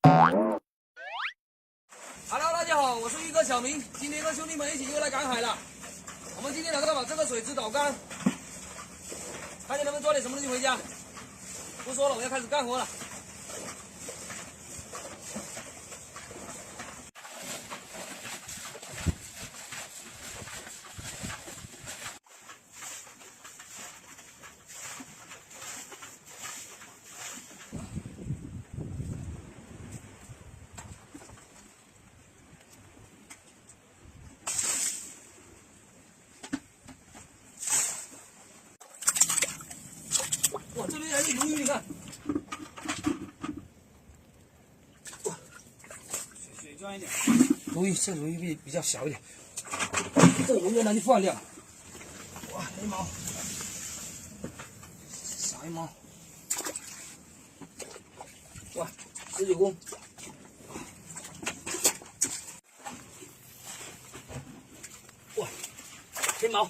Hello， 大家好，我是一哥小明，今天跟兄弟们一起又来赶海了。我们今天打算把这个水池导干，看见能不能抓点什么东西回家。不说了，我要开始干活了。哇，这边还是鲈鱼，你看。哇，水装一点。鲈鱼，这鲈鱼比较小一点。这鲈鱼拿去放掉。哇，黑毛，小黑毛。哇，19公。哇，黑毛，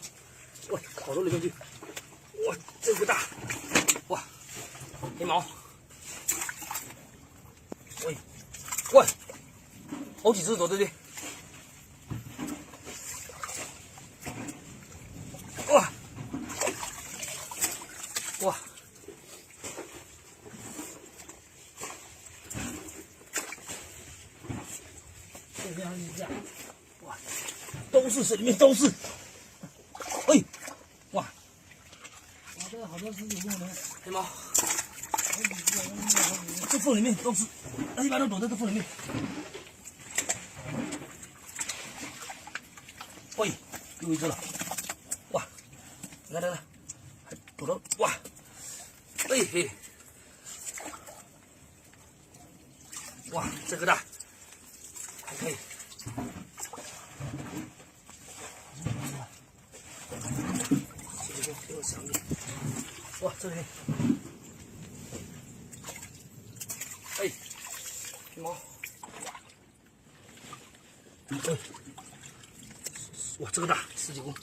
哇，跑到里面去。哇，这个大。哇，黑毛，喂，喂，好几只走这边，哇，哇，这边还是这样，哇，都是水里面都是，哎，哇，哇，这个好多19公的黑毛。这缝里面都是，它一般都躲在这缝里面。喂，又一只了，哇！你看，还躲到，哇！哎嘿，哇，这个大，还可以。这个小一点，哇，这里。哎，黑毛，哎，哇，这个大，19公。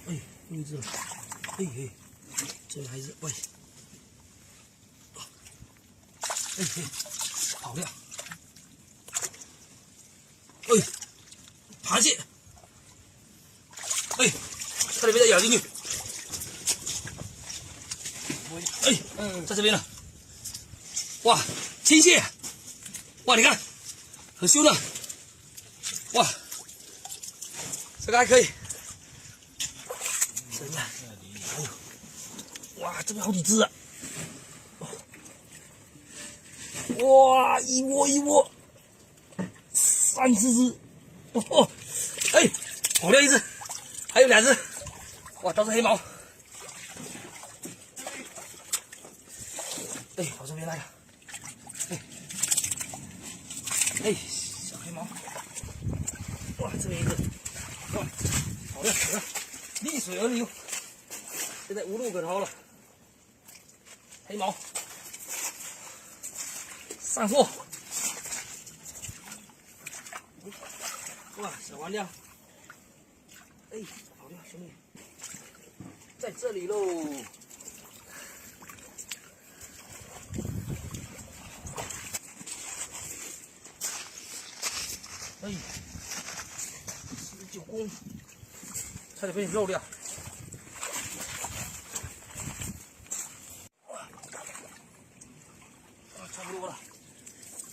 哎，又一只了，哎嘿，这里还是喂，哎嘿，好亮，哎。螃蟹，哎，它里面再咬进去，哎，在这边呢，哇，青蟹，哇，你看，很凶的，哇，这个还可以，这边还有，哇，这边好几只啊，哇，一窝，3、4只。哦，哎，跑掉一只，还有2只，哇，都是黑毛。哎，跑这边来了，哎，小黑毛，哇，这边一个，哇，跑掉，逆水而流，现在无路可逃了。黑毛，上货。哇，小丸料，哎，好料，兄弟，在这里喽！哎，19公，差点被你漏掉。哇，差不多了，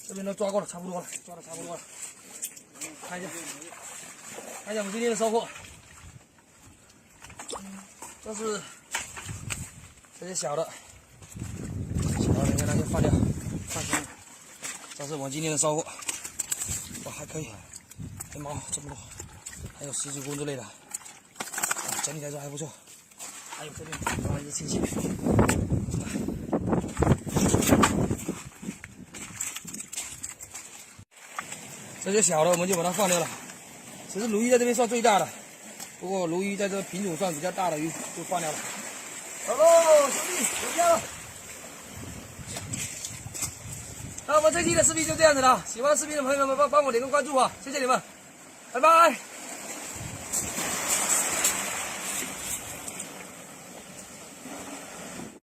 这边都抓过了，差不多了，抓的差不多了。看一下我们今天的收获。这是这些小的，你看它就放掉，放心了。这是我们今天的收获，哇，还可以，黑毛这么多，还有19公之类的，整体来说还不错。还有这边抓了一只青蟹。这些小的我们就把它放掉了。其实鲈鱼在这边算最大的，不过鲈鱼在这品种算比较大的鱼就放掉了。好喽，兄弟，回家了。那我们这期的视频就这样子了，喜欢视频的朋友们帮我点个关注啊，谢谢你们，拜拜。